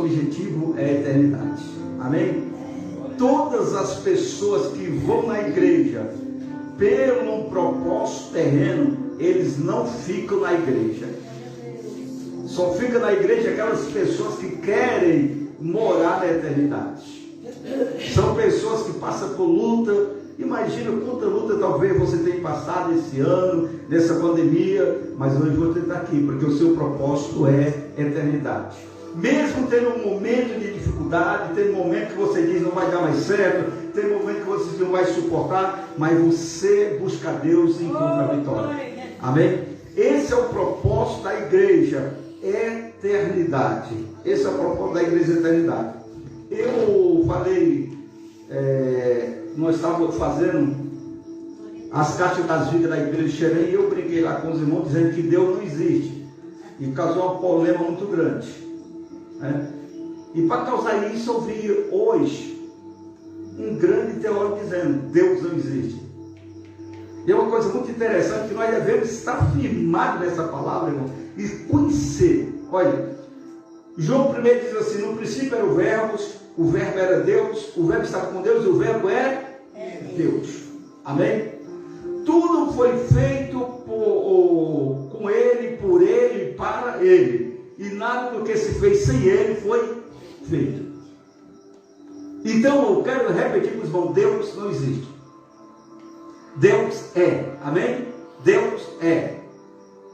objetivo é a eternidade. Amém? Todas as pessoas que vão na igreja pelo propósito terreno, eles não ficam na igreja. Só ficam na igreja aquelas pessoas que querem morar na eternidade. São pessoas que passam por luta. Imagina quanta luta talvez você tenha passado esse ano, nessa pandemia, mas hoje você está aqui, porque o seu propósito é eternidade. Mesmo tendo um momento de dificuldade, tem um momento que você diz não vai dar mais certo, tem um momento que você não vai suportar, mas você busca Deus e encontra a vitória. Amém? Esse é o propósito da igreja, eternidade. Esse é o propósito da igreja, eternidade. Eu falei, nós estávamos fazendo as caixas das vidas da igreja de Xerém, e eu brinquei lá com os irmãos dizendo que Deus não existe, e causou uma polêmica muito grande, né? E para causar isso, eu vi hoje um grande teólogo dizendo: Deus não existe. E é uma coisa muito interessante que nós devemos estar firmados nessa palavra, irmão, e conhecer. Olha, João 1 diz assim: no princípio era o verbo era Deus, o verbo estava com Deus e o verbo é Deus. Amém? Tudo foi feito com Ele, por Ele e para Ele. E nada do que se fez sem Ele foi feito. Então eu quero repetir para os irmãos: Deus não existe. Deus é. Amém? Deus é.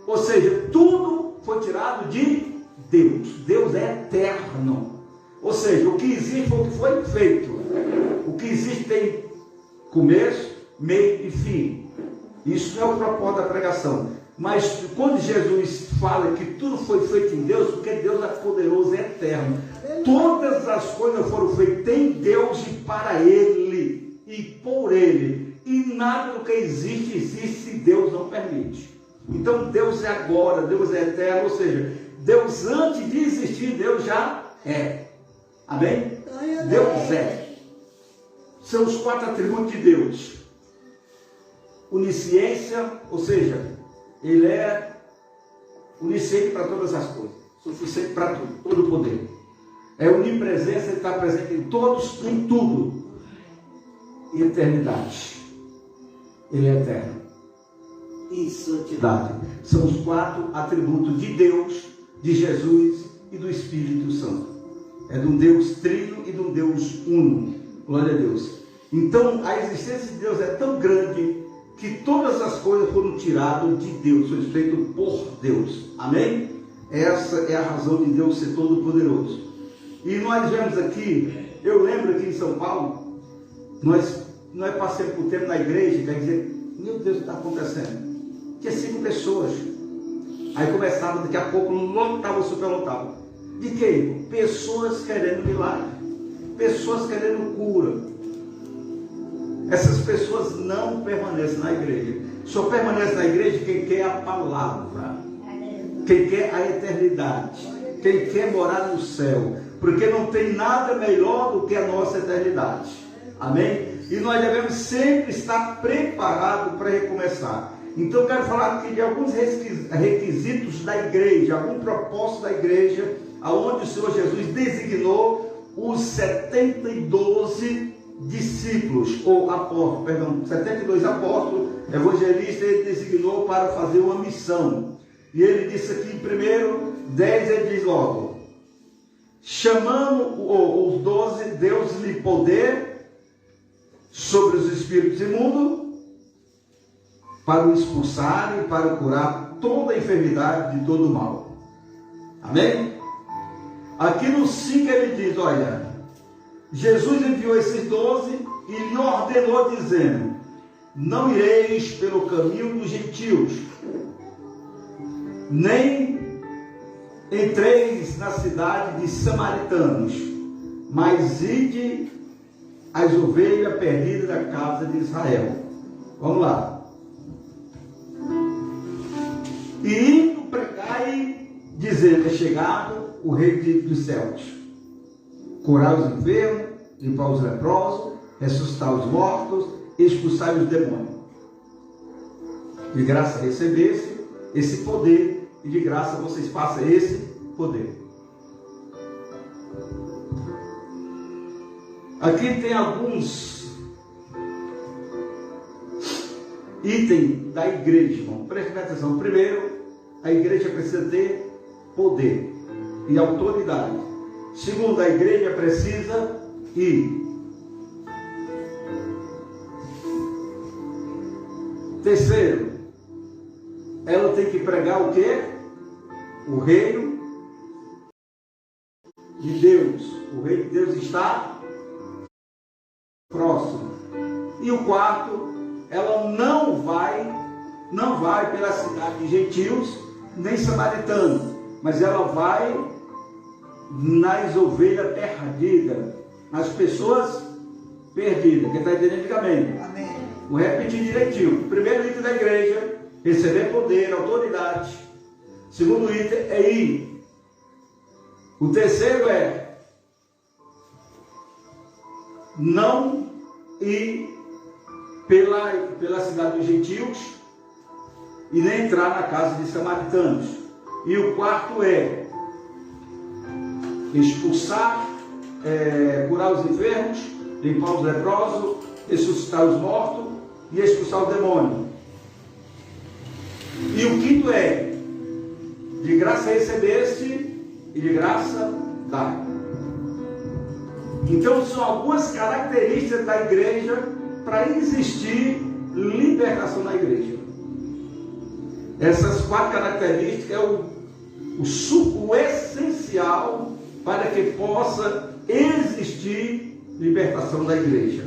Ou seja, tudo foi tirado de Deus. Deus é eterno. Ou seja, o que existe foi o que foi feito. O que existe tem começo, meio e fim. Isso não é o propósito da pregação. Mas quando Jesus fala que tudo foi feito em Deus, porque Deus é poderoso, é eterno. Todas as coisas foram feitas em Deus e para Ele e por Ele. E nada do que existe se Deus não permite. Então Deus é agora, Deus é eterno. Ou seja, Deus antes de existir, Deus já é. Amém? Deus é. São os 4 atributos de Deus. Onisciência, ou seja, Ele é onisciente para todas as coisas, suficiente para tudo, todo o poder. É onipresença, Ele está presente em todos, em tudo. E eternidade. Ele é eterno. E santidade. São os 4 atributos de Deus, de Jesus e do Espírito Santo. É de um Deus trino e de um Deus uno. Glória a Deus. Então a existência de Deus é tão grande que todas as coisas foram tiradas de Deus, foram feitas por Deus. Amém? Essa é a razão de Deus ser todo poderoso. E nós vemos aqui, eu lembro aqui em São Paulo, nós passamos por tempo na igreja, quer dizer, meu Deus, o que está acontecendo? Tinha 5 pessoas. Aí começava, daqui a pouco lotava, superlotava. De quê? Pessoas querendo milagre, pessoas querendo cura. Essas pessoas não permanecem na igreja. Só permanece na igreja quem quer a palavra, quem quer a eternidade, quem quer morar no céu, porque não tem nada melhor do que a nossa eternidade. Amém? E nós devemos sempre estar preparados para recomeçar. Então eu quero falar aqui de alguns requisitos da igreja, algum propósito da igreja, aonde o Senhor Jesus designou os 72 discípulos, ou apóstolos, perdão, 72 apóstolos, evangelistas, ele designou para fazer uma missão. E ele disse aqui, primeiro, 10, ele diz logo: chamando os 12, Deus-lhe poder sobre os espíritos imundos, para o expulsar e para curar toda a enfermidade de todo o mal. Amém? Aqui no 5 ele diz, olha, Jesus enviou esses 12 e lhe ordenou dizendo: não ireis pelo caminho dos gentios, nem entreis na cidade de samaritanos, mas ide as ovelhas perdidas da casa de Israel. Vamos lá. E indo pregai, dizendo: é chegado o rei dos céus. Curar os enfermos, limpar os leprosos, ressuscitar os mortos, expulsar os demônios. De graça recebesse esse poder, e de graça vocês passam esse poder. Aqui tem alguns itens da igreja, irmão. Preste atenção. Primeiro, a igreja precisa ter poder e autoridade. Segundo, a igreja precisa ir. Terceiro, ela tem que pregar o quê? O reino de Deus. O reino de Deus está próximo. E o quarto, ela não vai pela cidade de gentios nem samaritanos, mas ela vai nas ovelhas perdidas, nas pessoas perdidas. Quem está entendendo, diga amém. Amém. Vou repetir direitinho. O primeiro item da igreja, receber poder, autoridade. O segundo item é ir. O terceiro é não ir pela cidade dos gentios e nem entrar na casa de samaritanos. E o quarto é expulsar, curar os enfermos, limpar os leprosos, ressuscitar os mortos e expulsar o demônio. E o quinto é: de graça recebeste e de graça dai. Então são algumas características da igreja para existir libertação na igreja. Essas 4 características é o suco essencial para que possa existir libertação da igreja.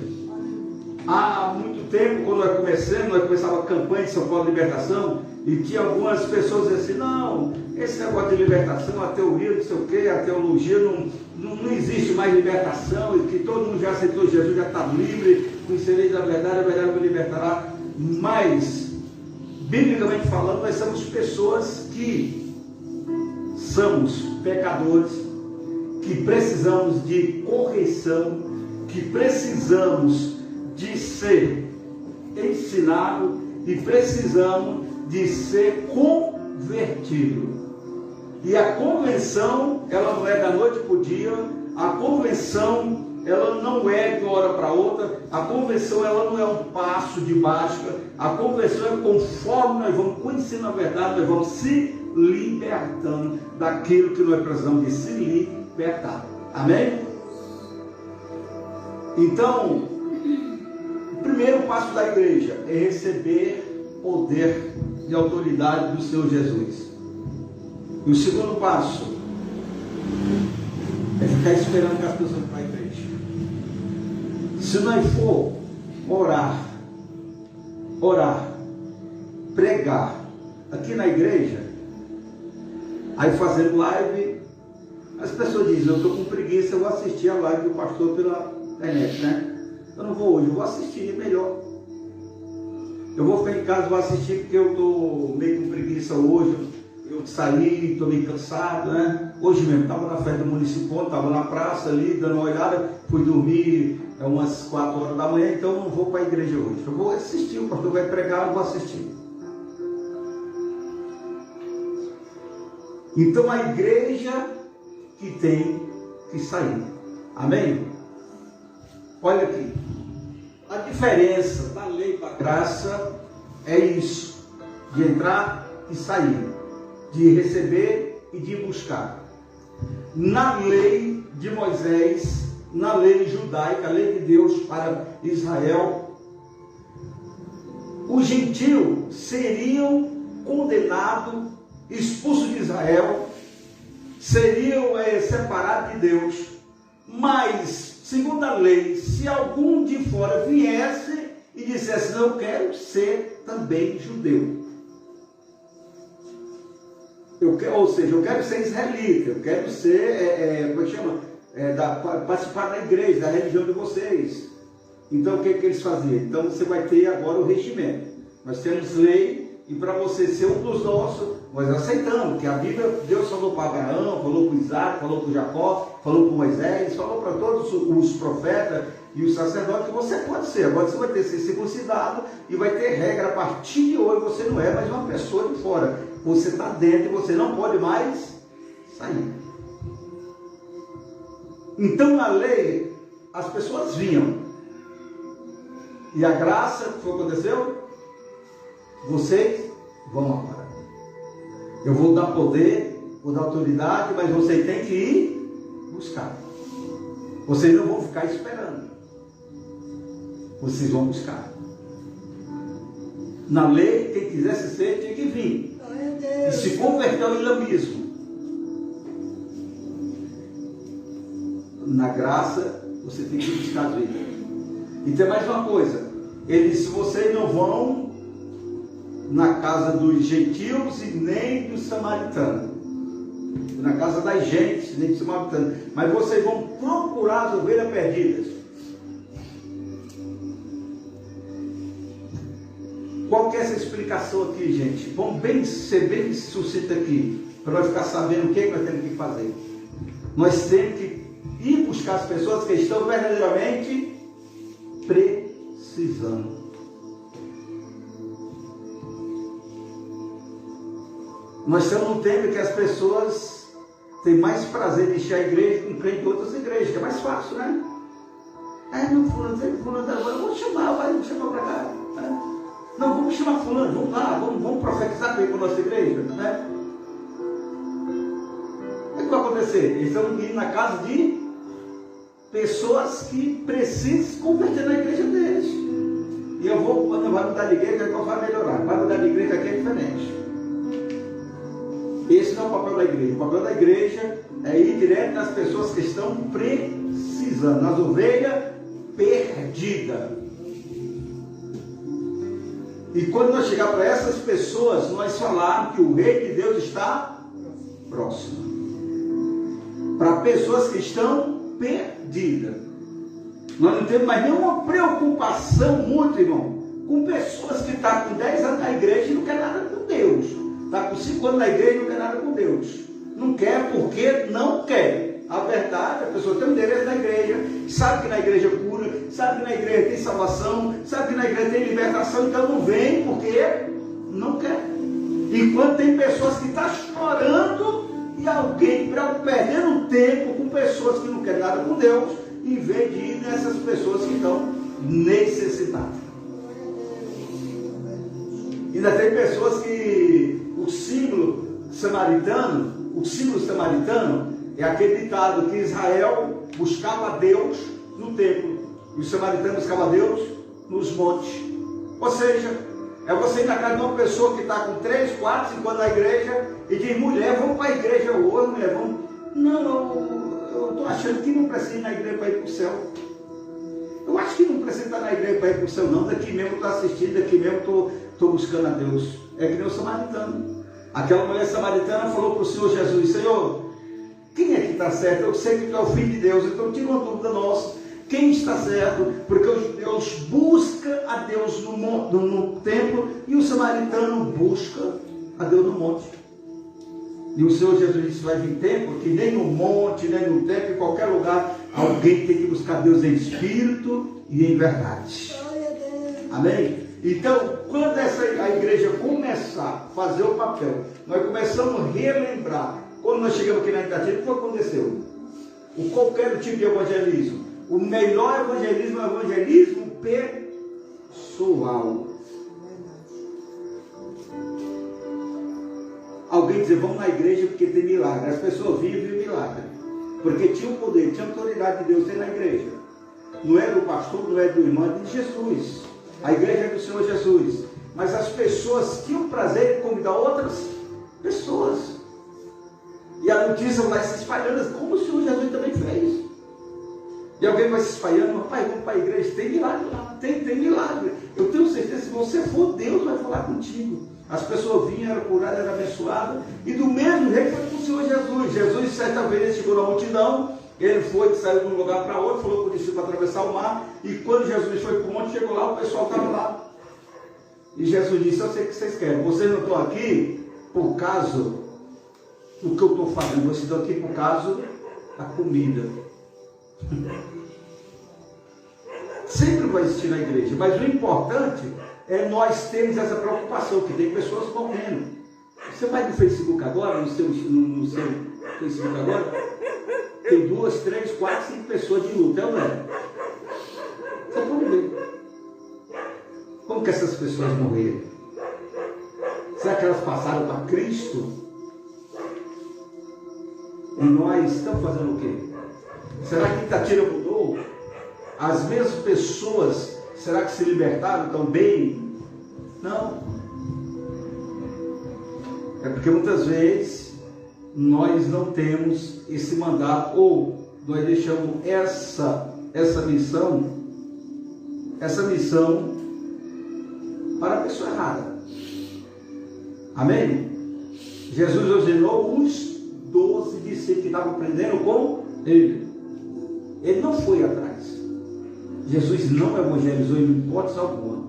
Há muito tempo, quando nós começava a campanha de São Paulo de Libertação, e tinha algumas pessoas assim: não, esse negócio de libertação, a teoria, não sei o que, a teologia, não existe mais libertação, e que todo mundo já aceitou Jesus, já está livre, conhecereis a verdade me libertará. Mas, biblicamente falando, nós somos pessoas que somos pecadores, que precisamos de correção, que precisamos de ser ensinado e precisamos de ser convertido. E a convenção, ela não é da noite para o dia. A convenção, ela não é de uma hora para outra. A convenção, ela não é um passo de mágica. A convenção é conforme nós vamos conhecendo a verdade, nós vamos se libertando daquilo que nós precisamos de se libertar. Amém? Então, o primeiro passo da igreja é receber poder e autoridade do Senhor Jesus. E o segundo passo é ficar esperando que as pessoas vão para a igreja. Se nós for orar, pregar aqui na igreja, aí fazendo live, as pessoas dizem: eu estou com preguiça, eu vou assistir a live do pastor pela internet, né? Eu não vou hoje, eu vou assistir, melhor. Eu vou ficar em casa, vou assistir porque eu estou meio com preguiça hoje. Eu saí, estou meio cansado, né? Hoje mesmo, estava na festa do município, estava na praça ali, dando uma olhada, fui dormir umas 4 horas da manhã, então eu não vou para a igreja hoje. Eu vou assistir, o pastor vai pregar, eu vou assistir. Então a igreja que tem que sair. Amém? Olha aqui. A diferença da lei para a graça é isso: de entrar e sair, de receber e de buscar. Na lei de Moisés, na lei judaica, a lei de Deus para Israel, os gentios seriam condenados, expulsos de Israel, seriam separados de Deus. Mas, segundo a lei, se algum de fora viesse e dissesse: não, eu quero ser também judeu, ou seja, eu quero ser israelita, eu quero ser, como é que chama? Participar da igreja, da religião de vocês. Então o que eles faziam? Então você vai ter agora o regimento. Nós temos lei, e para você ser um dos nossos, nós aceitamos, que a Bíblia, Deus falou para Abraão, falou para Isaac, falou para Jacó, falou para Moisés, falou para todos os profetas e os sacerdotes que você pode ser. Agora você vai ter que ser circuncidado e vai ter regra. A partir de hoje você não é mais uma pessoa de fora, você está dentro e você não pode mais sair. Então, na lei, as pessoas vinham. E a graça, o que aconteceu? Vocês vão agora. Eu vou dar poder, vou dar autoridade, mas vocês têm que ir buscar. Vocês não vão ficar esperando. Vocês vão buscar. Na lei, quem quisesse ser, tinha que vir. E se converteu em islamismo. Na graça, você tem que buscar a vida. E tem mais uma coisa. Ele disse, vocês não vão na casa dos gentios e nem dos samaritanos. Na casa das gentes, nem dos samaritanos. Mas vocês vão procurar as ovelhas perdidas. Qual que é essa explicação aqui, gente? Vamos ser bem sucinto aqui, para nós ficar sabendo o que nós temos que fazer. Nós temos que ir buscar as pessoas que estão verdadeiramente precisando. Nós estamos num tempo que as pessoas têm mais prazer de encher a igreja com crente de outras igrejas, que é mais fácil, né? Não, fulano agora, vamos chamar para cá. Né? Não, vamos chamar fulano, vamos lá, vamos profetizar para a nossa igreja, né? O que vai acontecer? Eles estão indo na casa de pessoas que precisam se converter na igreja deles. E eu vou, quando vai mudar de igreja, eu vou melhorar. Vai mudar de igreja aqui é diferente. Esse não é o papel da igreja. O papel da igreja é ir direto nas pessoas que estão precisando, nas ovelhas perdidas. E quando nós chegar para essas pessoas, nós falarmos que o reino de Deus está próximo. Para pessoas que estão perdidas. Nós não temos mais nenhuma preocupação muito, irmão, com pessoas que estão com 10 anos na igreja e não quer nada com Deus. Está com 5 anos na igreja e não quer nada com Deus. Não quer porque não quer. A verdade, a pessoa tem um endereço na igreja, sabe que na igreja cura, sabe que na igreja tem salvação, sabe que na igreja tem libertação, então não vem porque não quer. Enquanto tem pessoas que estão chorando e alguém perdendo tempo com pessoas que não querem nada com Deus, em vez de ir nessas pessoas que estão necessitadas. Ainda tem pessoas que o símbolo samaritano é aquele ditado que Israel buscava Deus no templo e os samaritanos buscavam Deus nos montes. Ou seja, é você ir na casa de uma pessoa que está com 3, 4, 5 anos na igreja e diz, mulher, vamos para a igreja hoje, mulher, vamos. Não, eu estou achando que não precisa ir na igreja para ir para o céu. Eu acho que não precisa estar na igreja para ir para o céu, não. Daqui mesmo estou assistindo, daqui mesmo estou buscando a Deus. É que nem o samaritano. Aquela mulher samaritana falou para o Senhor Jesus, Senhor, quem é que está certo? Eu sei que tu é o Filho de Deus, então tira uma dúvida nossa. Quem está certo? Porque os judeus buscam a Deus no templo e o samaritano busca a Deus no monte. E o Senhor Jesus disse, vai vir tempo que nem no monte, nem no templo, em qualquer lugar, alguém tem que buscar Deus em espírito e em verdade. Amém? Então, quando a igreja começar a fazer o papel, nós começamos a relembrar. Quando nós chegamos aqui na Itatina, o que aconteceu? Qualquer tipo de evangelismo. O melhor evangelismo é o evangelismo pessoal. Alguém dizer, vamos na igreja porque tem milagre. As pessoas vinham e viam milagre. Porque tinha o poder, tinha a autoridade de Deus dentro da igreja. Não é do pastor, não é do irmão, é de Jesus. A igreja é do Senhor Jesus. Mas as pessoas tinham prazer em convidar outras pessoas. E a notícia vai se espalhando, como o Senhor Jesus também fez. E alguém vai se espalhando, rapaz, vamos para a igreja, tem milagre lá, tem milagre. Eu tenho certeza, se você for, Deus vai falar contigo. As pessoas vinham, eram curadas, eram abençoadas. E do mesmo jeito foi com o Senhor Jesus. Jesus, certa vez, chegou na multidão. Ele foi, saiu de um lugar para outro, falou para o discípulo atravessar o mar. E quando Jesus foi para o monte, chegou lá, o pessoal estava lá. E Jesus disse, eu sei o que vocês querem. Vocês não estão aqui por causa do que eu estou fazendo. Vocês estão aqui por causa da comida. Sempre vai existir na igreja. Mas o importante é nós termos essa preocupação, que tem pessoas morrendo. Você vai no Facebook agora, no seu Facebook agora, tem 2, 3, 4, 5 pessoas de luta, não é? Você pode ver. Como que essas pessoas morreram? Será que elas passaram para Cristo? E nós estamos fazendo o quê? Será que Itatira mudou? As mesmas pessoas, será que se libertaram também? Não. É porque muitas vezes nós não temos esse mandato, ou nós deixamos essa missão para a pessoa errada. Amém? Jesus ordenou uns 12 discípulos que estavam aprendendo com ele. Ele não foi atrás. Jesus não evangelizou em hipótese alguma.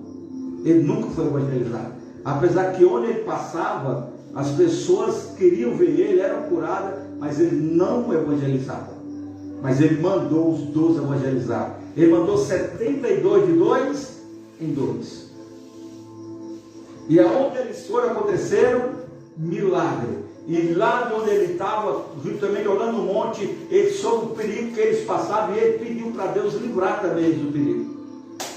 Ele nunca foi evangelizado. Apesar que onde ele passava, as pessoas queriam ver ele, eram curadas, mas ele não evangelizava. Mas ele mandou os 12 evangelizar. Ele mandou 72 de 2 em 2. E aonde eles foram, aconteceram milagre. E lá onde ele estava, justamente olhando no monte, ele soube o perigo que eles passavam e ele pediu para Deus livrar também eles do perigo.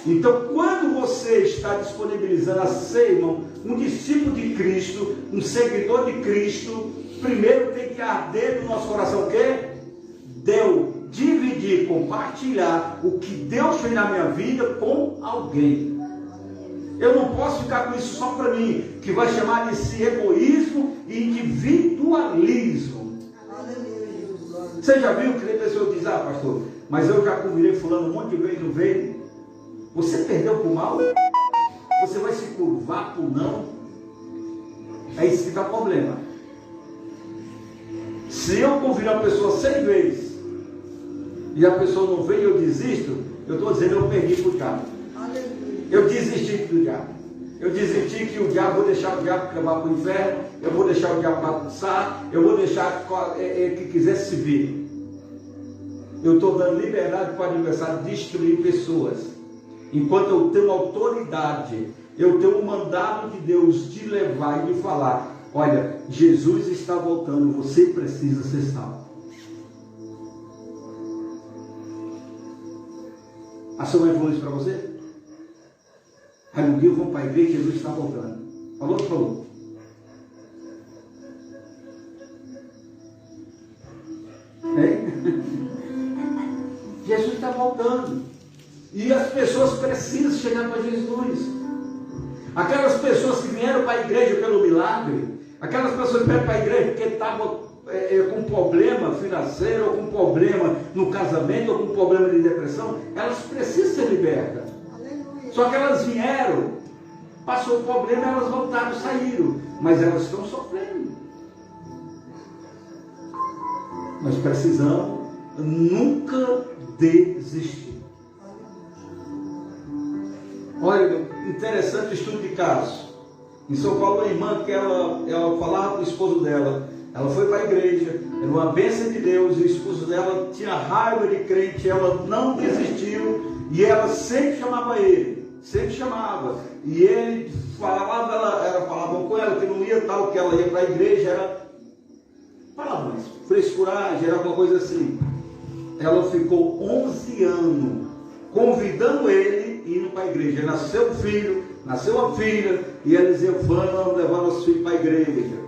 Então, quando você está disponibilizando a ser, irmão, um discípulo de Cristo, um seguidor de Cristo, primeiro tem que arder no nosso coração o quê? Dividir, compartilhar o que Deus fez na minha vida com alguém. Eu não posso ficar com isso só para mim, que vai chamar de si egoísmo e individualismo. Você já viu que tem pessoa que diz, pastor, mas eu já convidei fulano um monte de vezes, não veio. Você perdeu por mal? Você vai se curvar por não? É isso que está o problema. Se eu convidar uma pessoa 100 vezes e a pessoa não vem e eu desisto, eu estou dizendo eu perdi para o diabo. Eu desisti do diabo. Eu desisti que o diabo, vou deixar o diabo levar para o inferno, eu vou deixar o diabo bagunçar, eu vou deixar que quiser se vir. Eu estou dando liberdade para o adversário destruir pessoas. Enquanto eu tenho autoridade, eu tenho o mandado de Deus de levar e de falar, olha, Jesus está voltando, você precisa ser salvo. A sua mãe falou isso para você? Aí um dia eu vou para a igreja e Jesus está voltando. Falou ou não falou? Jesus está voltando. E as pessoas precisam chegar para Jesus. Aquelas pessoas que vieram para a igreja pelo milagre, aquelas pessoas que vieram para a igreja porque estavam com problema financeiro, ou com problema no casamento, ou com problema de depressão, elas precisam ser libertas. Só que elas vieram, passou o problema, elas voltaram, saíram, mas elas estão sofrendo. Nós precisamos nunca desistir. Olha, interessante o estudo de caso. Em São Paulo, uma irmã que ela falava para o esposo dela, ela foi para a igreja, era uma bênção de Deus, e o esposo dela tinha raiva de crente, ela não desistiu, e ela sempre chamava ele, sempre chamava, e ele falava, ela falava com ela que não ia tal, que ela ia para a igreja, era palavrões, frescuragem, era alguma coisa assim. Ela ficou 11 anos convidando ele indo para a igreja. Nasceu um filho, nasceu uma filha, e ela dizia, vamos levar nosso filho para a igreja.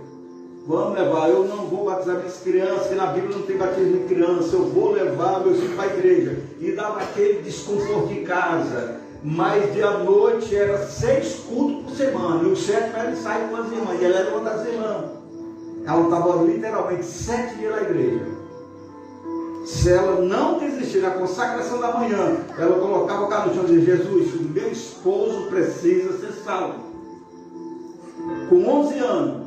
Vamos levar, eu não vou batizar minhas crianças, que na Bíblia não tem batismo de criança, eu vou levar meus filhos para a igreja. E dava aquele desconforto em casa. Mas de à noite era 6 cultos por semana, e o 7 era ensaio com as irmãs, e ela era uma das irmãs. Ela estava literalmente 7 dias na igreja. Se ela não desistir na consagração da manhã, ela colocava o cara no chão e dizia, Jesus, o meu esposo precisa ser salvo. Com 11 anos,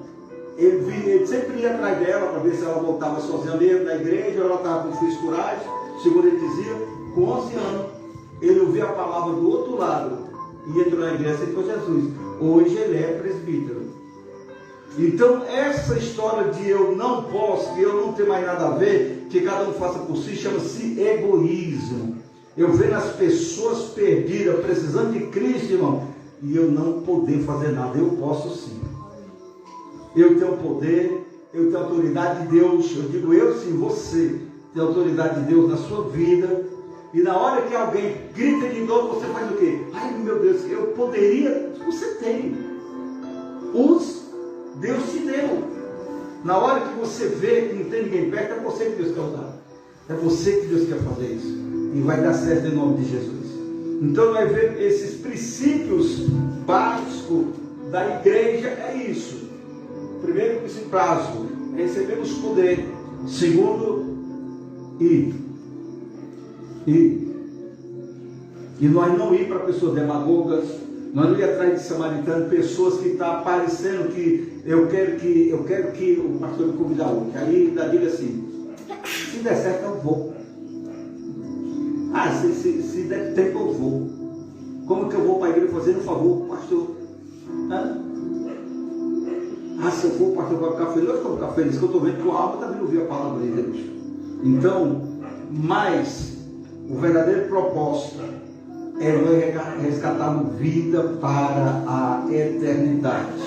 ele sempre ia atrás dela para ver se ela voltava sozinha mesmo na igreja, ou ela estava com frescuragem, segundo ele dizia. Com 11 anos, ele ouvia a palavra do outro lado e entrou na igreja e foi Jesus. Hoje ele é presbítero. Então essa história de eu não posso, que eu não tenho mais nada a ver, que cada um faça por si, chama-se egoísmo. Eu vejo as pessoas perdidas, precisando de Cristo, irmão, e eu não poder fazer nada. Eu posso sim. Eu tenho poder, eu tenho autoridade de Deus. Eu digo eu sim, você. tem autoridade de Deus na sua vida. E na hora que alguém grita de dor, você faz o quê? Ai meu Deus, eu poderia. Você tem. Use. Deus te deu. Na hora que você vê que não tem ninguém perto, é você que Deus quer usar. É você que Deus quer fazer isso. E vai dar certo em nome de Jesus. Então nós vemos esses princípios básicos da igreja, é isso. Primeiro princípio básico, recebemos poder. Segundo, e nós não ir para pessoas demagogas, nós não ir atrás de samaritano, pessoas que estão parecendo que eu quero que o pastor me convidar hoje. Aí ainda diga assim, se der certo eu vou. Se der tempo eu vou. Como que eu vou para a igreja fazendo um favor, pastor? Se eu for, pastor, vai ficar feliz. Eu vou ficar feliz, que eu estou vendo que a alma está vindo ouvir a palavra de Deus. Então, mas o verdadeiro propósito é resgatar vida para a eternidade.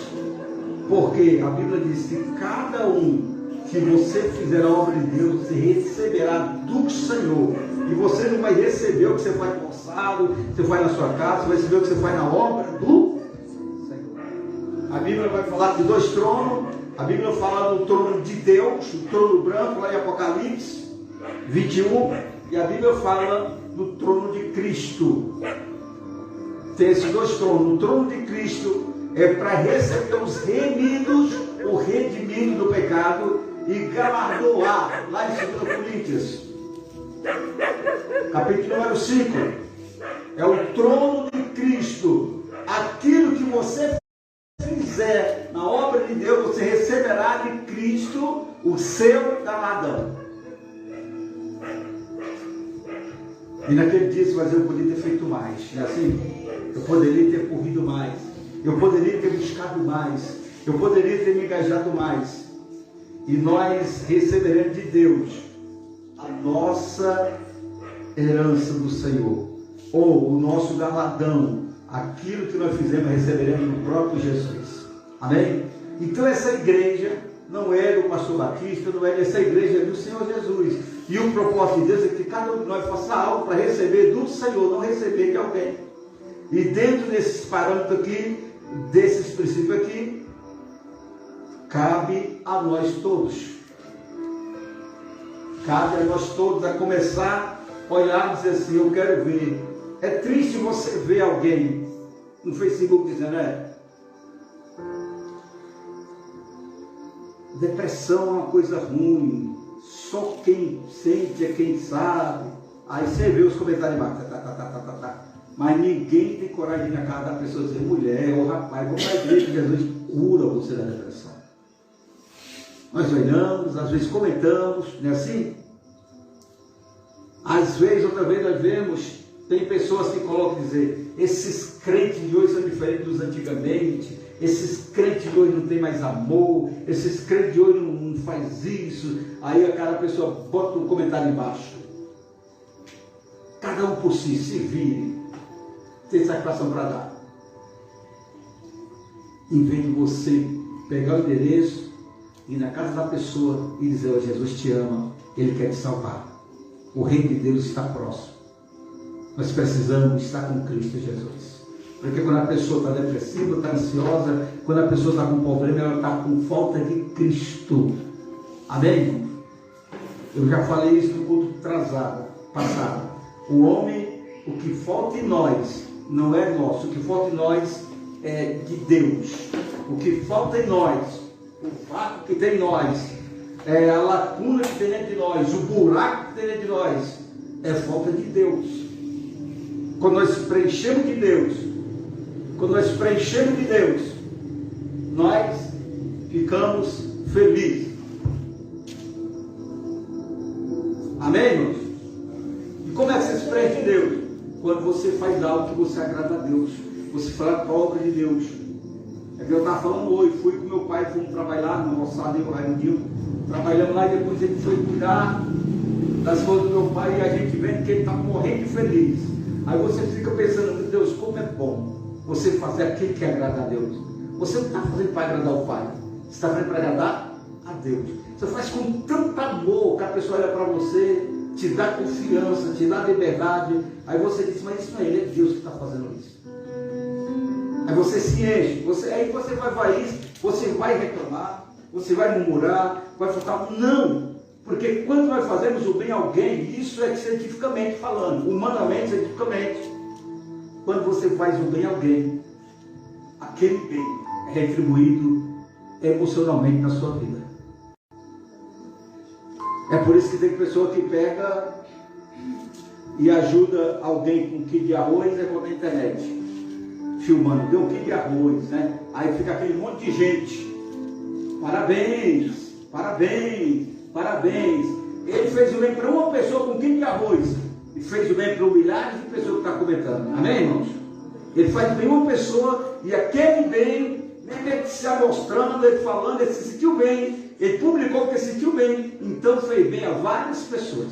Porque a Bíblia diz que cada um que você fizer a obra de Deus, você receberá do Senhor. E você não vai receber o que você faz forçado, você faz na sua casa, você vai receber o que você faz na obra do Senhor. A Bíblia vai falar de 2 tronos. A Bíblia fala do trono de Deus, o trono branco, lá em Apocalipse 21. E a Bíblia fala do trono de Cristo. Tem esses 2 tronos. O trono de Cristo é para receber os remidos, o redimido do pecado, e galardoar, lá em 2 Coríntios, capítulo número 5, é o trono de Cristo. Aquilo que você fizer na obra de Deus, você receberá de Cristo o seu galardão. E naquele dia você vai dizer, eu poderia ter feito mais, não é assim? Eu poderia ter corrido mais, eu poderia ter buscado mais, eu poderia ter me engajado mais. E nós receberemos de Deus a nossa herança do Senhor, ou o nosso galardão, aquilo que nós fizemos, receberemos do próprio Jesus. Amém? Então essa igreja não é do pastor Batista, não é dessa igreja, é do Senhor Jesus. E o propósito de Deus é que cada um de nós faça algo para receber do Senhor, não receber de alguém. E dentro desses parâmetros aqui, desses princípios aqui, cabe a nós todos. Cabe a nós todos a começar a olhar e dizer assim, eu quero ver. É triste você ver alguém no Facebook dizendo, depressão é uma coisa ruim, só quem sente é quem sabe. Aí você vê os comentários embaixo, mas ninguém tem coragem de ir na casa da pessoa dizer, mulher ou rapaz, vamos para a igreja que Jesus cura você da depressão. Nós olhamos, às vezes comentamos, não é assim? Às vezes, outra vez nós vemos, tem pessoas que colocam e dizer, esses crentes de hoje são diferentes dos antigamente, esses crentes de hoje não tem mais amor, esses crentes de hoje não faz isso. Aí aquela pessoa bota um comentário embaixo. Cada um por si, se vire, tem satisfação para dar. Em vez de você pegar o endereço, ir na casa da pessoa e dizer, Jesus te ama, Ele quer te salvar. O reino de Deus está próximo. Nós precisamos estar com Cristo Jesus. Porque quando a pessoa está depressiva, está ansiosa, quando a pessoa está com problema, ela está com falta de Cristo. Amém? Eu já falei isso no culto passado. O homem, o que falta em nós, não é nosso. O que falta em nós é de Deus. O que falta em nós, o vácuo que tem em nós, é a lacuna que tem dentro de nós, o buraco que tem dentro de nós, é falta de Deus. Quando nós preenchemos de Deus, nós ficamos felizes. Amém, irmãos? E como é que você se preenche de Deus? Quando você faz algo que você agrada a Deus, você fala a obra de Deus. É que eu estava falando hoje, fui com meu pai, fomos trabalhar no roçado em Raimundinho, trabalhamos lá e depois ele foi cuidar das coisas do meu pai e a gente vendo que ele está morrendo de feliz. Aí você fica pensando, meu Deus, como é bom você fazer aquilo que agrada a Deus. Você não está fazendo para agradar o Pai, você está fazendo para agradar a Deus. Você faz com tanto amor que a pessoa olha para você, te dá confiança, te dá liberdade. Aí você diz, mas isso não é ele, é Deus que está fazendo isso. Aí você se enche, aí você vai isso, você vai reclamar, você vai murmurar, vai ficar. Não! Porque quando nós fazemos o bem a alguém, isso é cientificamente falando, humanamente, cientificamente. Quando você faz o bem a alguém, aquele bem é retribuído emocionalmente na sua vida. É por isso que tem pessoa que pega e ajuda alguém com um quilo de arroz e bota na internet, filmando, deu um quilo de arroz, né? Aí fica aquele monte de gente. Parabéns, parabéns, parabéns. Ele fez o bem para uma pessoa com um quilo de arroz e fez o bem para milhares de pessoas que estão comentando. Amém, irmãos? Ele faz bem uma pessoa e aquele bem, mesmo ele se amostrando, ele falando, ele se sentiu bem, ele publicou que se sentiu bem, então fez bem a várias pessoas.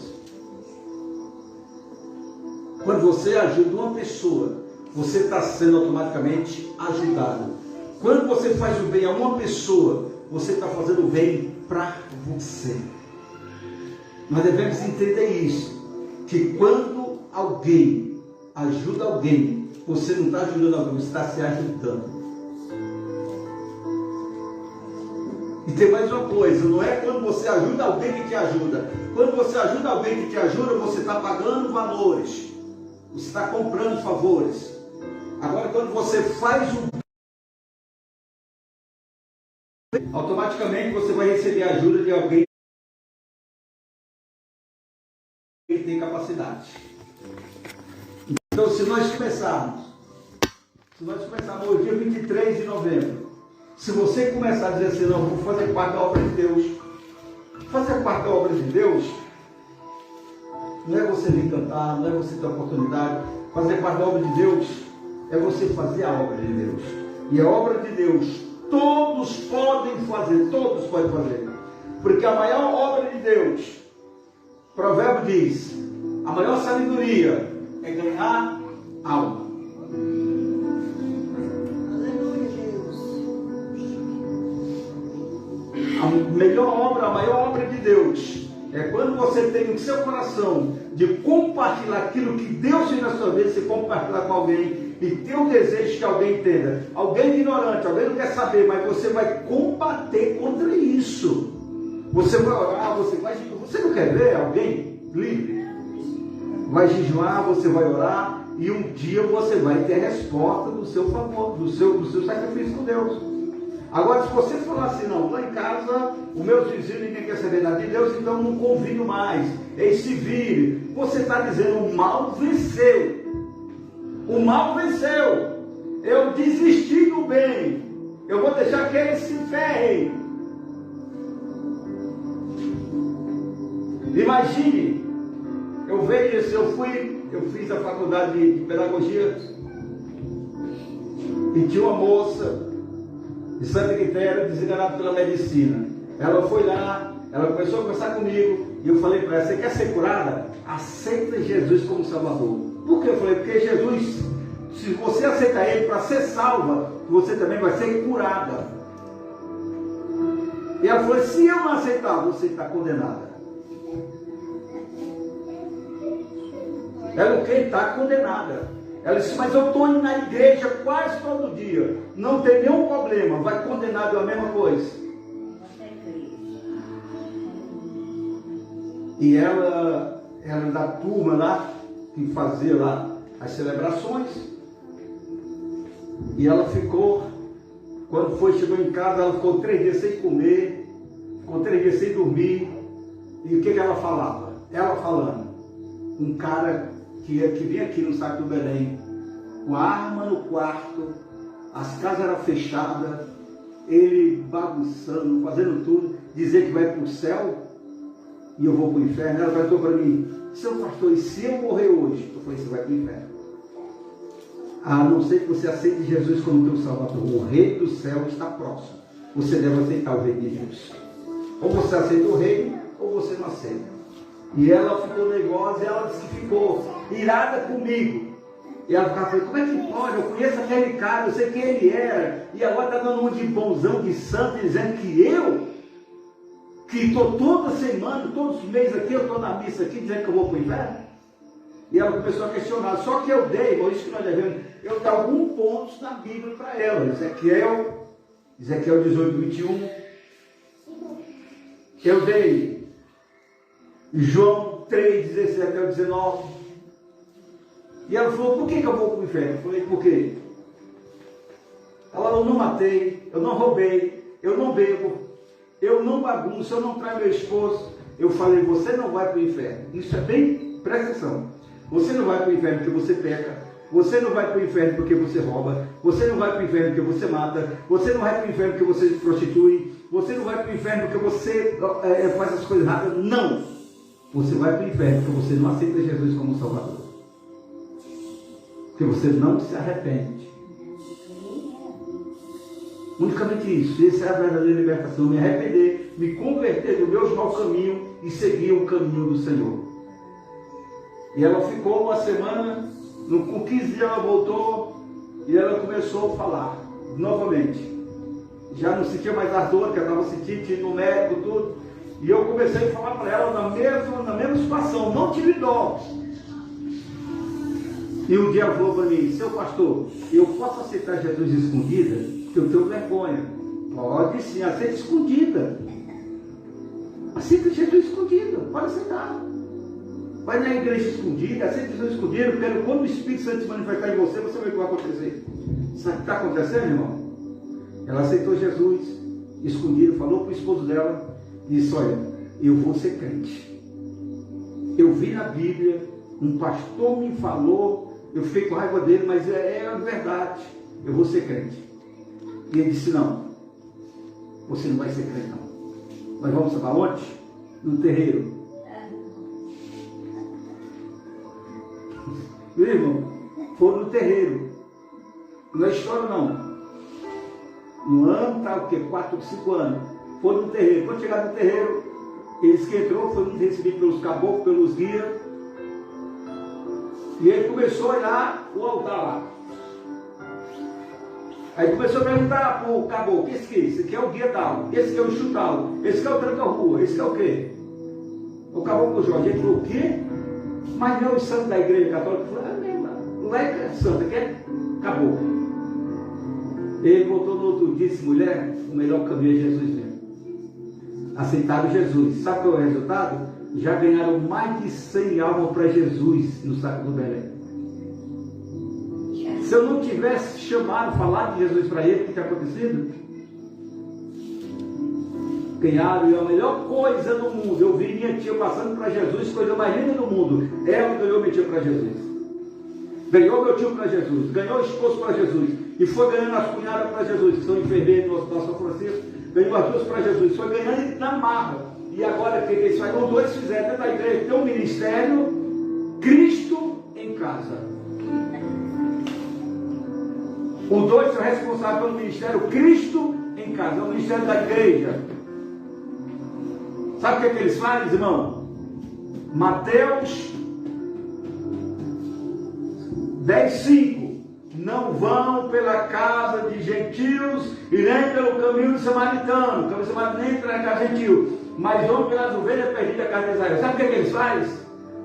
Quando você ajuda uma pessoa, você está sendo automaticamente ajudado. Quando você faz o bem a uma pessoa, você está fazendo o bem para você. Nós devemos entender isso, que quando alguém ajuda alguém, você não está ajudando alguém, você está se ajudando. E tem mais uma coisa, não é quando você ajuda alguém que te ajuda. Quando você ajuda alguém que te ajuda, você está pagando valores. Você está comprando favores. Agora, quando você faz o bem, automaticamente você vai receber a ajuda de alguém que tem capacidade. Então, se nós começarmos hoje, dia 23 de novembro, se você começar a dizer assim, não, vou fazer parte da obra de Deus. Fazer parte da obra de Deus não é você vir cantar, não é você ter oportunidade. Fazer parte da obra de Deus é você fazer a obra de Deus. E a obra de Deus, todos podem fazer. Porque a maior obra de Deus, o provérbio diz, a maior sabedoria é ganhar alma. A maior obra de Deus é quando você tem no seu coração de compartilhar aquilo que Deus fez na sua vida, você compartilhar com alguém e ter o desejo que alguém entenda. Alguém ignorante, alguém não quer saber, mas você vai combater contra isso. Você vai orar, você não quer ver alguém livre? Vai jejuar, você vai orar e um dia você vai ter a resposta do seu favor, do seu sacrifício com Deus. Agora, se você falar assim, não, lá em casa, os meus vizinhos, ninguém quer saber nada de Deus, então não convido mais, eles se virem. Você está dizendo, o mal venceu. O mal venceu. Eu desisti do bem. Eu vou deixar que eles se ferrem. Imagine, eu vejo isso, eu fiz a faculdade de pedagogia e tinha uma moça de Santa Quitéria, desenganada pela medicina. Ela foi lá, ela começou a conversar comigo, e eu falei para ela, você quer ser curada? Aceita Jesus como Salvador. Por que? Eu falei, porque Jesus, se você aceitar Ele para ser salva, você também vai ser curada. E ela falou, se eu não aceitar, você está condenada. Ela está condenada. Ela disse, mas eu estou indo na igreja quase todo dia. Não tem nenhum problema. Vai condenado é a mesma coisa. E ela da turma lá, que fazia lá as celebrações. E ela ficou, chegou em casa, ela ficou 3 dias sem comer. Ficou 3 dias sem dormir. E o que ela falava? Ela falando, um cara que vinha aqui no Sacro do Belém, com a arma no quarto, as casas eram fechadas, ele bagunçando, fazendo tudo, dizer que vai para o céu e eu vou para o inferno. Ela perguntou para mim, seu pastor, e se eu morrer hoje? Eu falei, você vai para o inferno. A não ser que você aceite Jesus como teu Salvador. O reino do céu está próximo. Você deve aceitar o reino de Deus. Ou você aceita o reino, ou você não aceita. E ela ficou nervosa, e ela disse que ficou irada comigo. E ela ficava falando, como é que pode? Eu conheço aquele cara, eu sei quem ele era. E agora está dando um de bonzão, de santo, dizendo que que estou toda semana, todos os meses aqui, eu estou na missa aqui, dizendo que eu vou para o inferno? E ela começou a questionar. Só que eu dei, irmão, isso que nós devemos, eu dei alguns pontos na Bíblia para ela. Ezequiel 18, 21. Eu dei João 3, 16 até o 19. E ela falou, por que eu vou para o inferno? Eu falei, por quê? Ela falou, eu não matei, eu não roubei, eu não bebo, eu não bagunço, eu não traio meu esposo. Eu falei, você não vai para o inferno. Isso é bem, presta atenção. Você não vai para o inferno porque você peca. Você não vai para o inferno porque você rouba. Você não vai para o inferno porque você mata. Você não vai para o inferno porque você se prostitui. Você não vai para o inferno porque você faz as coisas erradas. Não! Você vai para o inferno porque você não aceita Jesus como Salvador. Porque você não se arrepende. Unicamente isso. Essa é a verdadeira libertação. Me arrepender, me converter do meu mau caminho e seguir o caminho do Senhor. E ela ficou uma semana, com 15 dias ela voltou e ela começou a falar novamente. Já não sentia mais a dor que ela estava sentindo, tinha no médico, tudo. E eu comecei a falar para ela na mesma situação, não tive dó. E um dia ela falou para mim, seu pastor, eu posso aceitar Jesus escondida? Porque eu tenho vergonha. Pode sim, aceita escondida. Aceita Jesus escondida, pode aceitar. Vai na igreja escondida, aceita Jesus escondida, porque quando o Espírito Santo se manifestar em você, você vai ver o que vai acontecer. Sabe o que está acontecendo, irmão? Ela aceitou Jesus escondido, falou para o esposo dela, disse, olha, eu vou ser crente. Eu vi na Bíblia, um pastor me falou, eu fiquei com raiva dele, mas é verdade, eu vou ser crente. E ele disse, não, você não vai ser crente não. Nós vamos para onde? No terreiro. Meu irmão, foram no terreiro. Não é história não. No ano, tá o quê? 4, 5 anos. Foram no terreiro. Quando chegaram no terreiro, eles que entrou, foram recebidos pelos caboclos, pelos guias. E ele começou a olhar o altar lá. Aí começou a perguntar para o caboclo, esse que é? Esse aqui é o guia tal, esse que é o Exu tal, esse que é o tranca-rua, esse que é o quê? O caboclo Jorge, ele falou, o quê? Mas não, os santos da igreja católica falaram, não é santo, aqui é caboclo. Ele voltou no outro dia e disse, mulher, o melhor caminho é Jesus mesmo. Aceitaram Jesus. Sabe qual é o resultado? Já ganharam mais de 100 almas para Jesus no saco do Belém. Se eu não tivesse chamado, falado de Jesus para ele, o que tinha acontecido? Ganharam, e a melhor coisa do mundo, eu vi minha tia passando para Jesus, coisa mais linda do mundo. Ela ganhou minha tia para Jesus. Ganhou meu tio para Jesus, ganhou o esposo para Jesus, e foi ganhando as cunhadas para Jesus, que são enfermeiros no Hospital São Francisco, ganhou as duas para Jesus, foi ganhando na marra. E agora o que eles fazem? Os dois fizeram dentro da igreja, tem um ministério, Cristo em casa. Os dois são responsáveis pelo ministério Cristo em casa, é o ministério da igreja. Sabe o que eles fazem, irmão? Mateus 10:5. Não vão pela casa de gentios e nem pelo caminho do samaritano. O caminho do samaritano nem pela casa de gentio, mas vão pelas ovelhas perdidas da casa de Israel. Sabe o que eles fazem?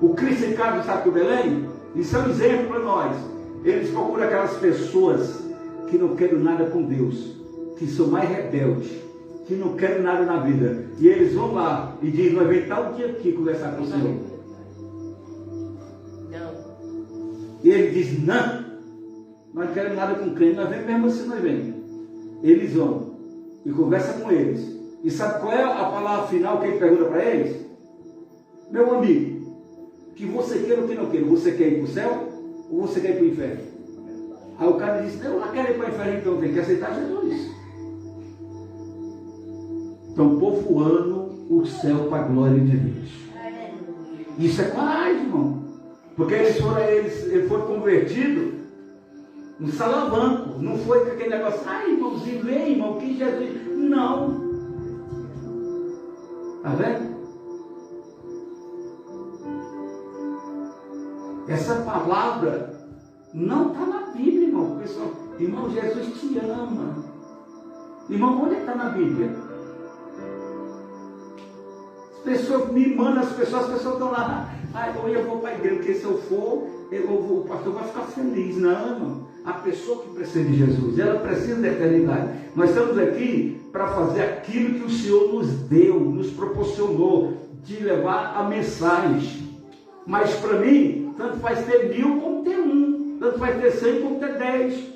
O Cristo em casa do Saco do Belém? Isso é um exemplo para nós. Eles procuram aquelas pessoas que não querem nada com Deus, que são mais rebeldes, que não querem nada na vida. E eles vão lá e dizem, nós vem tal dia aqui conversar com o Senhor. Não. E ele diz, não, nós não queremos nada com crente, nós vemos mesmo assim, nós vemos. Eles vão e conversam com eles. E sabe qual é a palavra final que ele pergunta para eles? Meu amigo, que você queira ou que não queira, você quer ir para o céu ou você quer ir para o inferno? Aí o cara disse, eu não quero ir para o inferno, então tem que aceitar Jesus. Estão povoando o céu para a glória de Deus. Isso é coragem, irmão. Porque eles foram convertidos no salavanco. Não foi aquele negócio, irmãozinho, vem, irmão, que Jesus. Não. Está vendo? Essa palavra não está na Bíblia, irmão. Pessoal, irmão, Jesus te ama. Irmão, onde está na Bíblia? pessoas mimando as pessoas estão lá. Ou eu vou para a igreja, porque se eu for, o pastor vai ficar feliz. Não, a pessoa que precisa de Jesus, ela precisa da eternidade. Nós estamos aqui para fazer aquilo que o Senhor nos deu, nos proporcionou, de levar a mensagem. Mas para mim, tanto faz ter 1000 como ter 1, tanto faz ter 100 como ter 10.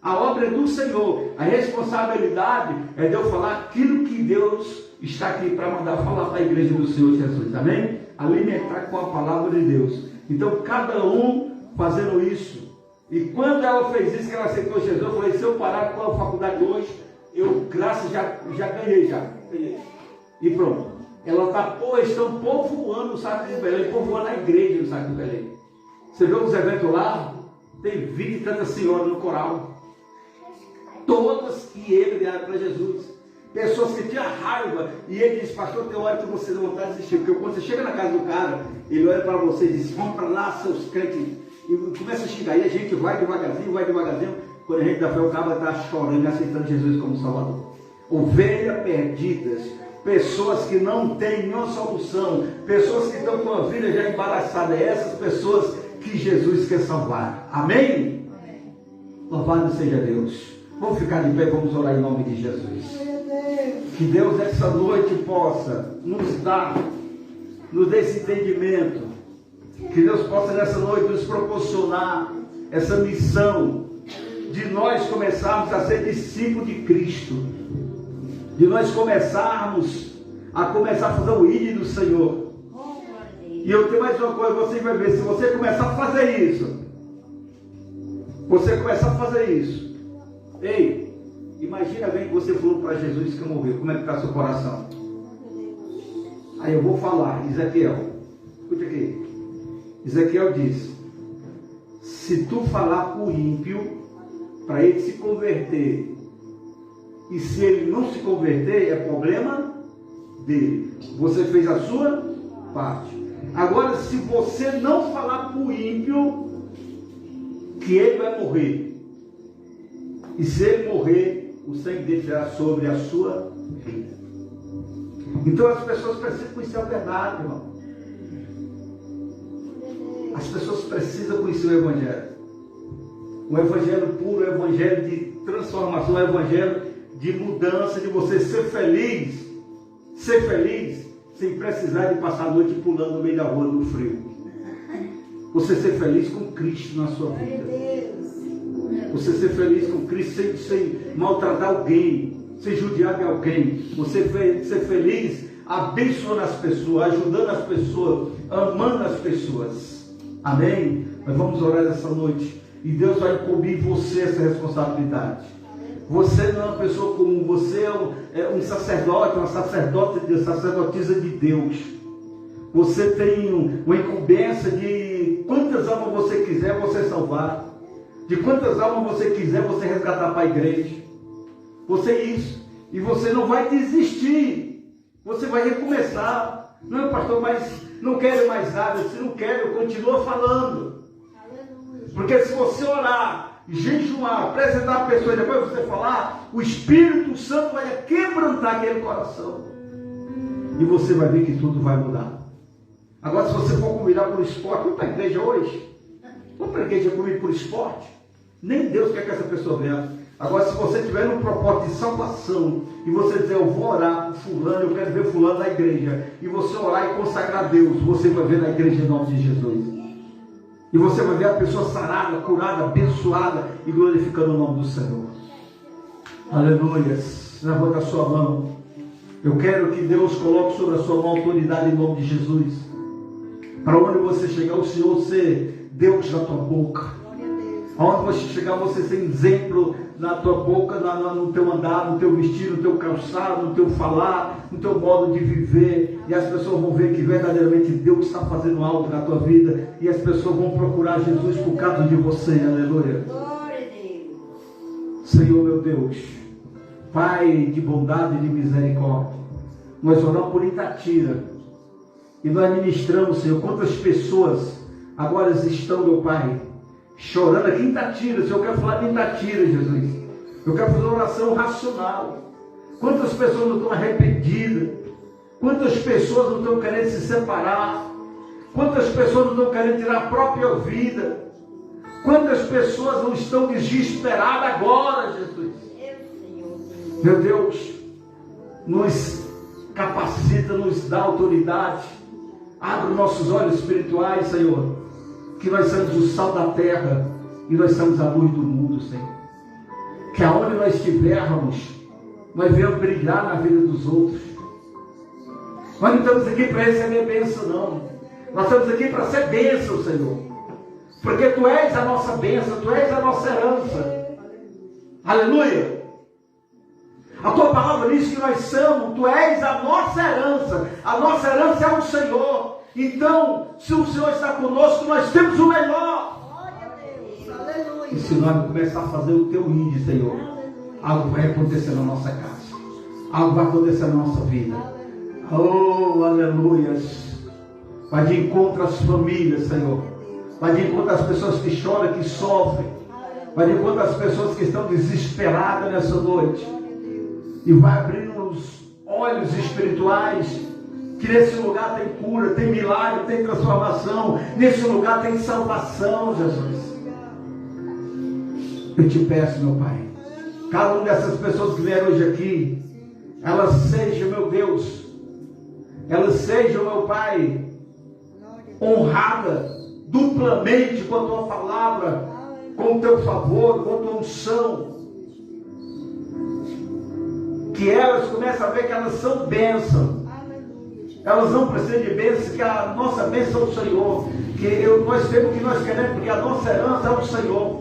A obra é do Senhor, a responsabilidade é de eu falar aquilo que Deus está aqui para mandar falar para a igreja do Senhor Jesus, amém? Alimentar com a palavra de Deus. Então, cada um fazendo isso. E quando ela fez isso, que ela aceitou Jesus, eu falei, se eu parar com a faculdade hoje, eu, graças, já ganhei. E pronto. Ela estão povoando o Sacro do Belém, povoando a igreja do Sacro do Belém. Você vê os eventos lá, tem 20 e tantas senhoras no coral. Todas que ele vieram para Jesus. Pessoas que tinham raiva. E ele disse, pastor, tem hora que você não vontade de desistir. Porque quando você chega na casa do cara, ele olha para você e diz, vão para lá, seus crentes. E começa a xingar. E a gente vai devagarzinho. Quando a gente dá fé, o cara está chorando e aceitando Jesus como Salvador. Ovelhas perdidas. Pessoas que não têm nenhuma solução. Pessoas que estão com a vida já embaraçada. É essas pessoas que Jesus quer salvar. Amém? Louvado seja Deus. Vamos ficar de pé, vamos orar em nome de Jesus. Que Deus essa noite possa nos dê esse entendimento. Que Deus possa nessa noite nos proporcionar essa missão de nós começarmos a ser discípulos de Cristo. De nós começarmos a fazer o ID do Senhor. E eu tenho mais uma coisa, você vai ver, se você começar a fazer isso, ei, imagina bem que você falou para Jesus que morreu, como é que está seu coração? Aí eu vou falar, Ezequiel, escute aqui, Ezequiel diz, se tu falar para o ímpio, para ele se converter, e se ele não se converter, é problema dele, você fez a sua parte. Agora, se você não falar para o ímpio, que ele vai morrer, e se ele morrer, o sangue dele será sobre a sua vida. Então as pessoas precisam conhecer a verdade, irmão. As pessoas precisam conhecer o Evangelho. Um Evangelho puro, um Evangelho de transformação, um Evangelho de mudança, de você ser feliz, sem precisar de passar a noite pulando no meio da rua no frio. Você ser feliz com Cristo na sua vida. Você ser feliz com Cristo sem maltratar alguém, sem judiar de alguém. Você ser feliz abençoando as pessoas, ajudando as pessoas, amando as pessoas. Amém? Nós vamos orar essa noite. E Deus vai incumbir em você essa responsabilidade. Você não é uma pessoa comum, você é um sacerdote, uma sacerdotisa de Deus. Você tem uma incumbência de quantas almas você quiser você salvar. De quantas almas você quiser você resgatar para a igreja. Você é isso. E você não vai desistir. Você vai recomeçar. Não, pastor, mas não quero mais nada. Se não quer, eu continuo falando. Porque se você orar, jejuar, apresentar a pessoa e depois você falar, o Espírito Santo vai quebrantar aquele coração. E você vai ver que tudo vai mudar. Agora, se você for convidar por esporte, vamos para a igreja hoje? Vamos para a igreja comigo por esporte? Nem Deus quer que essa pessoa venha. Agora, se você tiver um propósito de salvação, e você dizer, eu vou orar por fulano, eu quero ver fulano na igreja, e você orar e consagrar a Deus, você vai ver na igreja em nome de Jesus. E você vai ver a pessoa sarada, curada, abençoada, e glorificando o nome do Senhor. Aleluia. Levanta a sua mão. Eu quero que Deus coloque sobre a sua mão autoridade em nome de Jesus. Para onde você chegar, o Senhor ser Deus na tua boca. Aonde você chegar, você ser exemplo na tua boca, no teu andar, no teu vestir, no teu calçado, no teu falar, no teu modo de viver. E as pessoas vão ver que verdadeiramente Deus está fazendo algo na tua vida. E as pessoas vão procurar Jesus por causa de você. Aleluia. Glória a Deus. Senhor meu Deus, Pai de bondade e de misericórdia, nós oramos por Itatira. E nós ministramos, Senhor, quantas pessoas agora estão, meu Pai, chorando aqui em Itatira. Senhor, eu quero falar de Itatira, Jesus. Eu quero fazer uma oração racional. Quantas pessoas não estão arrependidas? Quantas pessoas não estão querendo se separar? Quantas pessoas não estão querendo tirar a própria vida? Quantas pessoas não estão desesperadas agora, Jesus? Meu Deus, nos capacita, nos dá autoridade. Abre nossos olhos espirituais, Senhor, que nós somos o sal da terra e nós somos a luz do mundo, Senhor. Que aonde nós estivermos, nós venhamos brilhar na vida dos outros. Nós não estamos aqui para receber bênção, não. Nós estamos aqui para ser bênção, Senhor. Porque Tu és a nossa bênção, Tu és a nossa herança. Aleluia! A Tua palavra diz que nós somos, Tu és a nossa herança. A nossa herança é o Senhor. Então, se o Senhor está conosco, nós temos o melhor. E se nós começar a fazer o Teu índice, Senhor, algo vai acontecer na nossa casa. Algo vai acontecer na nossa vida. Oh, aleluias. Vai de encontro às famílias, Senhor. Vai de encontro às pessoas que choram, que sofrem. Vai de encontro às pessoas que estão desesperadas nessa noite. E vai abrindo os olhos espirituais, que nesse lugar tem cura, tem milagre, tem transformação. Nesse lugar tem salvação, Jesus. Eu te peço, meu Pai, cada uma dessas pessoas que vieram hoje aqui, elas sejam, meu Deus, elas sejam, meu Pai, honradas duplamente com a Tua palavra, com o Teu favor, com a Tua unção. Que elas comecem a ver que elas são bênção. Elas não precisam de bênção, que a nossa bênção é o Senhor. Nós temos o que nós queremos, porque a nossa herança é o Senhor.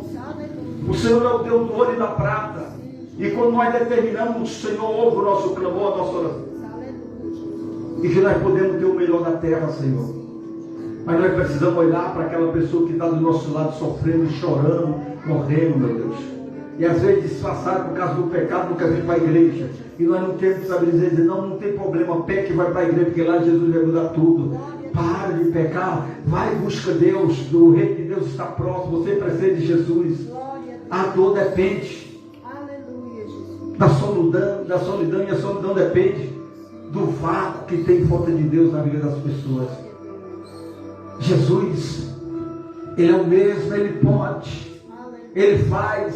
O Senhor é o Deus do ouro e da prata. E quando nós determinamos, o Senhor ouve o nosso clamor, a nossa oração. E que nós podemos ter o melhor da terra, Senhor. Mas nós precisamos olhar para aquela pessoa que está do nosso lado sofrendo, chorando, morrendo, meu Deus. E às vezes disfarçado por causa do pecado, nunca vem para a igreja. E nós não temos que saber dizer, não tem problema, peque e vai para a igreja, porque lá Jesus vai mudar tudo. Para de pecar, vai e busca Deus, o reino de Deus está próximo, você precisa de Jesus. A dor depende da solidão, e a solidão depende do vácuo que tem falta de Deus na vida das pessoas. Jesus, Ele é o mesmo, Ele pode, Ele faz,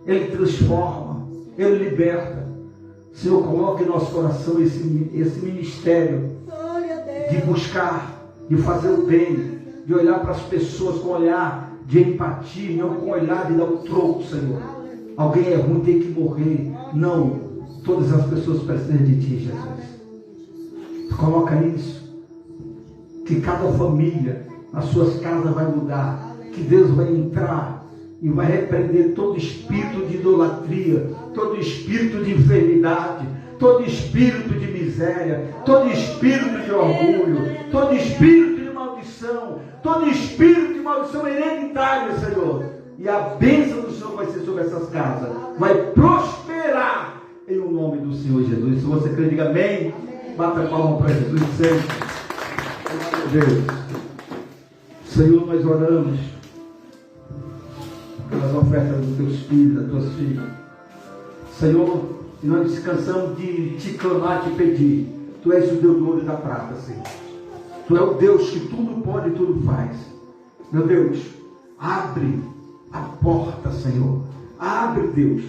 Ele transforma, Ele liberta. Senhor, coloque em nosso coração esse ministério de buscar, de fazer o bem, de olhar para as pessoas com olhar de empatia, não com olhar de dar o troco, Senhor. Alguém é ruim, tem que morrer. Não, todas as pessoas precisam de Ti, Jesus. Coloca isso. Que cada família, nas suas casas vai mudar. Que Deus vai entrar e vai repreender todo espírito de idolatria, todo espírito de enfermidade, todo espírito de miséria, todo espírito de orgulho, todo espírito de maldição, todo espírito de maldição hereditária, Senhor. E a bênção do Senhor vai ser sobre essas casas, vai prosperar em o nome do Senhor Jesus. Se você crê, diga amém. Bata a palma para Jesus sempre. Deus, Senhor, nós oramos pelas ofertas dos Teus filhos, das Tuas filhas, Senhor, e nós descansamos de Te clamar, Te pedir. Tu és o Deus do ouro e da prata, Senhor. Tu és o Deus que tudo pode e tudo faz. Meu Deus, abre a porta, Senhor. Abre, Deus,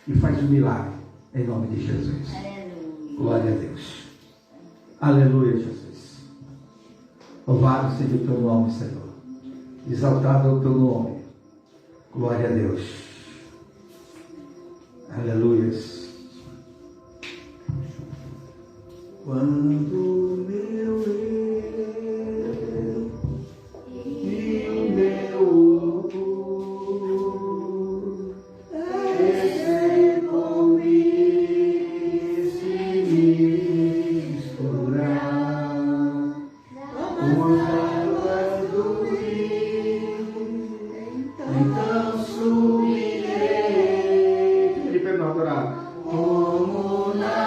e faz um milagre em nome de Jesus. Glória a Deus. Aleluia, Jesus. Louvado seja o Teu nome, Senhor. Exaltado é o Teu nome. Glória a Deus. Aleluia. Quando meu eu e o meu orgulho recebam-me se misturar com as águas do rio, então subirei. Ele pede adorar. Como na